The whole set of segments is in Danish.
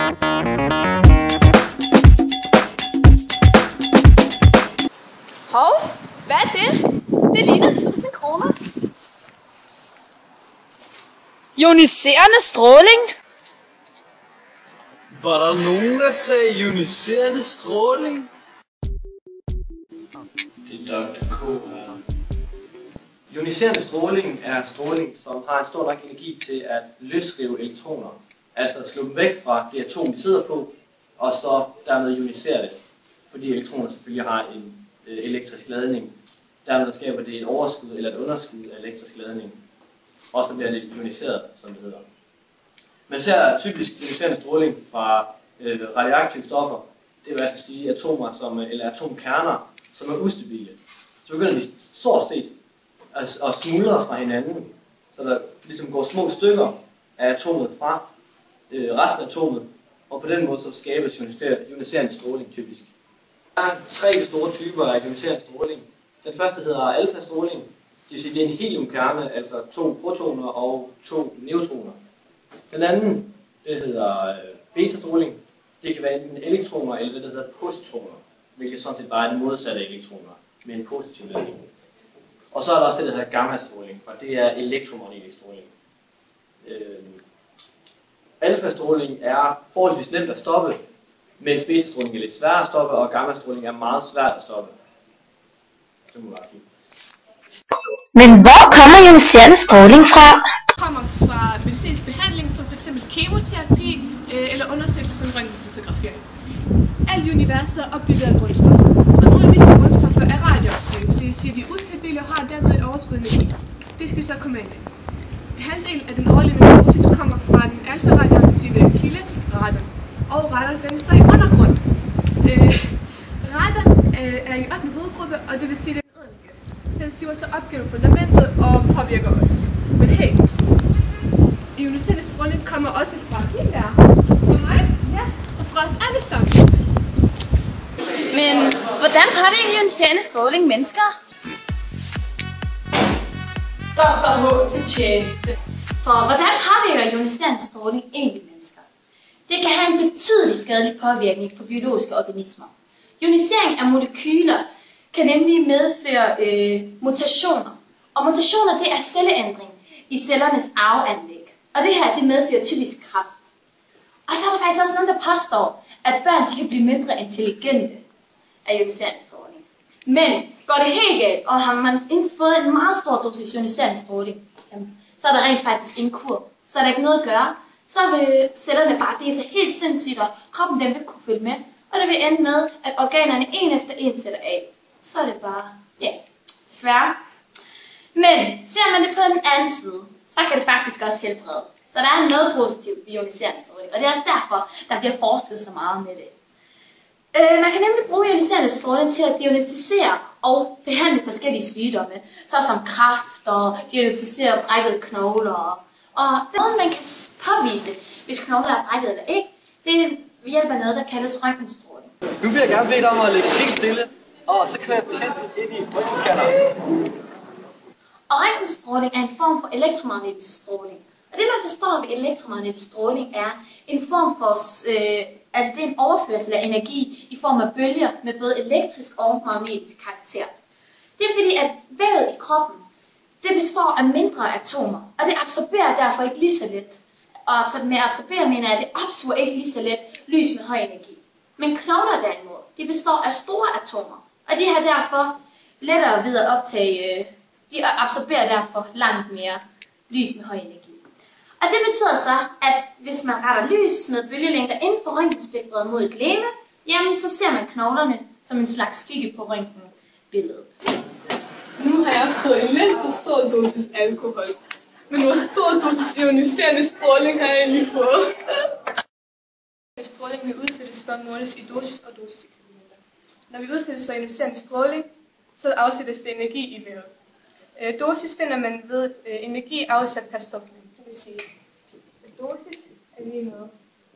Hov, hvad er det? Det ligner 1000 kroner. Ioniserende stråling? Var der nogen, der sagde ioniserende stråling? Det er Dr. K her. Ioniserende stråling er stråling, som har en stor nok energi til at løsrive elektroner. Altså slå dem væk fra det atom, de sidder på, og så dermed ionisere det. Fordi elektroner selvfølgelig har en elektrisk ladning. Dermed skaber det et overskud eller et underskud af elektrisk ladning. Og så bliver det ioniseret, som det hedder. Man ser typisk ioniserende stråling fra radioaktive stoffer. Det vil altså sige atomer eller atomkerner, som er ustabile. Så begynder de stort set at smuldre fra hinanden, så der ligesom går små stykker af atomet fra resten af atomet, og på den måde så skabes ioniserende stråling typisk. Der er 3 store typer af ioniserende stråling. Den første hedder alfa-stråling, det vil sige det er en heliumkerne, altså 2 protoner og 2 neutroner. Den anden, det hedder beta-stråling. Det kan være enten elektroner eller det, der hedder positroner, hvilket sådan set bare er det modsatte af elektroner, med en positiv ladning. Og så er der også det, der hedder gamma-stråling, og det er elektromagnetisk stråling. Alfa-stråling er forholdsvis nemt at stoppe, mens beta-stråling er lidt sværere at stoppe, og gamma-stråling er meget svært at stoppe. Det må være fint. Men hvor kommer ioniserende stråling fra? Det kommer fra medicinsk behandling, som f.eks. kemoterapi eller undersøgelse som røntgenfotografering. Alt i universet er opbygget af grundstoffer, og nogle af disse grundstoffer er radioaktive, det vil sige, at de er ustabile og har dermed et overskud energi. Det skal vi så komme ind i. Halvdelen af den årlige dosis kommer fra den alfa-radioaktive kilde, radon, og radon findes så i undergrunden. Radon er i 8. hovedgruppe, og det vil sige, at det er en ædel gas. Den siver så op gennem fundamentet og påvirker os. Men hey, ioniserende stråling kommer også fra her. Fra mig? Ja. Og fra os alle sammen. Men hvordan påvirker ioniserende stråling mennesker? Dr. H til tjeneste. For hvordan påvirker ioniserende stråling egentlig mennesker? Det kan have en betydelig skadelig påvirkning på biologiske organismer. Ionisering af molekyler kan nemlig medføre mutationer. Og mutationer, det er celleændring i cellernes arveanlæg. Og det her, det medfører typisk kræft. Og så er der faktisk også nogen, der påstår, at børn de kan blive mindre intelligente af ioniserende stråling. Men går det helt galt, og har man fået en meget stor dosis ioniserende stråling, så er der rent faktisk en kur. Så er der ikke noget at gøre. Så vil cellerne bare dele sig helt sindssygt, og kroppen den vil ikke kunne følge med. Og det vil ende med, at organerne en efter en sætter af. Så er det bare, ja, desværre. Men ser man det på den anden side, så kan det faktisk også helbrede. Så der er noget positivt ved ioniserende stråling, og det er også derfor, der bliver forsket så meget med det. Man kan nemlig bruge ioniserende stråling til at diagnosticere og behandle forskellige sygdomme, såsom kræft og diagnosticere brækkede knogler. Og noget, man kan påvise, hvis knogler er brækket eller ikke, det er ved hjælp af noget, der kaldes røntgenstråling. Nu vil jeg gerne bede dig om at ligge helt stille, og så kører patienten ind i røntgenskanneren. Og røntgenstråling er en form for elektromagnetisk stråling. Og det, man forstår ved elektromagnetisk stråling, er en form for, altså det er en overførsel af energi i form af bølger med både elektrisk og magnetisk karakter. Det er fordi, at vævet i kroppen, det består af mindre atomer, og det absorberer derfor ikke lige så let. Og med absorbere mener jeg, at det absorberer ikke lige så let lys med høj energi. Men knogler derimod, de består af store atomer, og de har derfor lettere ved at optage, de absorberer derfor langt mere lys med høj energi. Og det betyder så, at hvis man retter lys med bølgelængder inden for røntgenspektret mod et legeme, jamen så ser man knoglerne som en slags skygge på røntgenbilledet. Nu har jeg fået en lidt for stor dosis alkohol. Men hvor stor dosis ioniserende stråling har jeg egentlig fået? Stråling vil udsættes for måles i dosis og dosisekvivalenter. Når vi udsættes for ioniserende stråling, så afsættes det energi i vævet. Dosis finder man ved energi afsat per stofmængde. Det vil sige, at dosis er lige med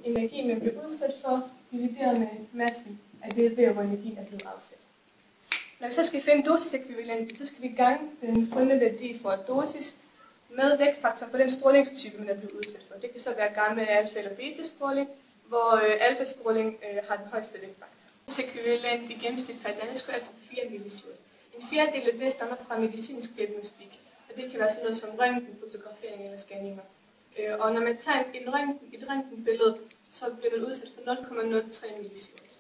energi, man bliver udsat for, divideret med massen af det væv, hvor energi er blevet afsat. Når vi så skal finde dosisekvivalenten, så skal vi gange den fundne værdi for dosis med vægtfaktoren for den strålingstype, man er blevet udsat for. Det kan så være gamma, alfa eller beta-stråling, hvor alfastråling har den højeste vægtfaktor. Ekvivalent i gennemsnit per dansker er på 4 millisievert. En fjerdedel af det stammer fra medicinsk diagnostik, og det kan være sådan noget som røntgen, fotografering eller scanninger. Og når man tager et røntgenbillede, så bliver man udsat for 0,03 millisievert.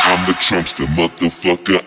I'm the Trumpster, motherfucker.